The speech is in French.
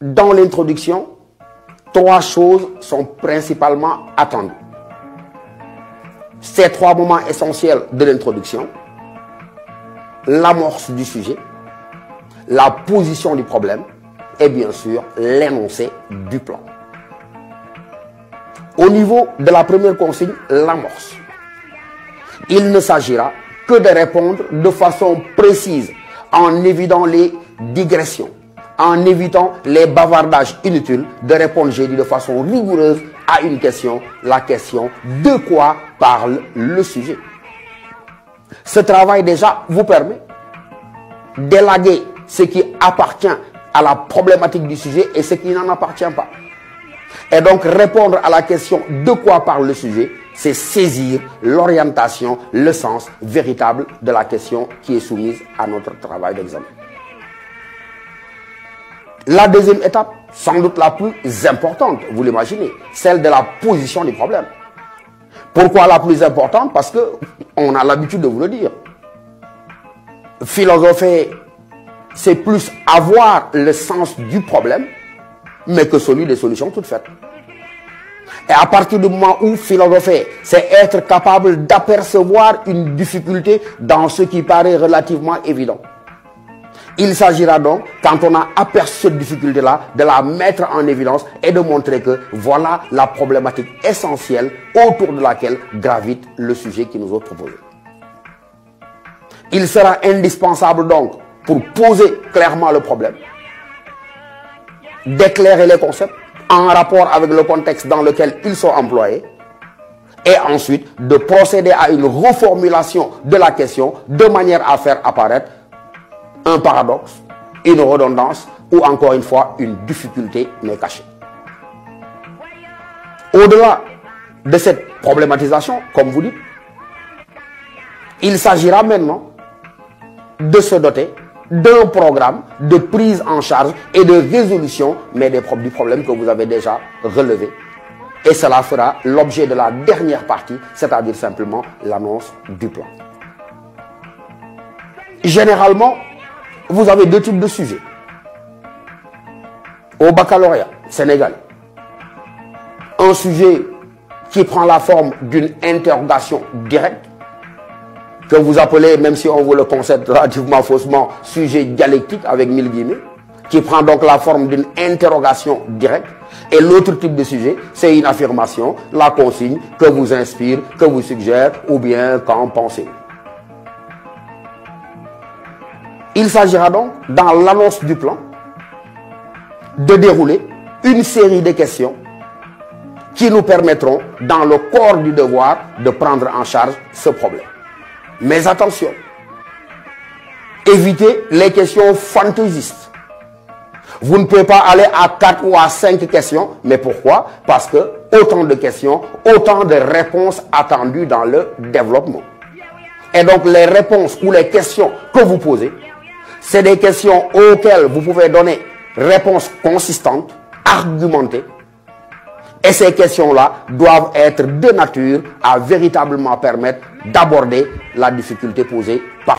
dans l'introduction, 3 choses sont principalement attendues. Ces 3 moments essentiels de l'introduction: l'amorce du sujet, la position du problème et bien sûr l'énoncé du plan. Au niveau de la première consigne, l'amorce, il ne s'agira que de répondre de façon précise en évitant les digressions, en évitant les bavardages inutiles, de répondre, j'ai dit, de façon rigoureuse à une question, la question: de quoi parle le sujet? Ce travail déjà vous permet d'élaguer ce qui appartient à la problématique du sujet et ce qui n'en appartient pas. Et donc répondre à la question de quoi parle le sujet, c'est saisir l'orientation, le sens véritable de la question qui est soumise à notre travail d'examen. La deuxième étape, sans doute la plus importante, vous l'imaginez, celle de la position du problème. Pourquoi la plus importante? Parce qu'on a l'habitude de vous le dire. Philosopher, c'est plus avoir le sens du problème, mais que celui des solutions toutes faites. Et à partir du moment où philosopher, c'est être capable d'apercevoir une difficulté dans ce qui paraît relativement évident. Il s'agira donc, quand on a aperçu cette difficulté-là, de la mettre en évidence et de montrer que voilà la problématique essentielle autour de laquelle gravite le sujet qui nous est proposé. Il sera indispensable donc, pour poser clairement le problème, d'éclairer les concepts en rapport avec le contexte dans lequel ils sont employés, et ensuite de procéder à une reformulation de la question de manière à faire apparaître un paradoxe, une redondance ou encore une fois une difficulté mais cachée. Au-delà de cette problématisation, comme vous dites, il s'agira maintenant de se doter d'un programme de prise en charge et de résolution mais du problème que vous avez déjà relevé. Et cela fera l'objet de la dernière partie, c'est-à-dire simplement l'annonce du plan. Généralement, vous avez 2 types de sujets. Au baccalauréat sénégalais, un sujet qui prend la forme d'une interrogation directe, que vous appelez, même si on vous le concède relativement faussement, sujet dialectique avec 1000 guillemets, qui prend donc la forme d'une interrogation directe. Et l'autre type de sujet, c'est une affirmation, la consigne que vous inspire, que vous suggère, ou bien qu'en pensez-vous. Il s'agira donc, dans l'annonce du plan, de dérouler une série de questions qui nous permettront, dans le corps du devoir, de prendre en charge ce problème. Mais attention, évitez les questions fantaisistes. Vous ne pouvez pas aller à 4 ou à 5 questions. Mais pourquoi? Parce que autant de questions, autant de réponses attendues dans le développement. Et donc les réponses ou les questions que vous posez, c'est des questions auxquelles vous pouvez donner réponses consistantes, argumentées. Et ces questions-là doivent être de nature à véritablement permettre d'aborder la difficulté posée par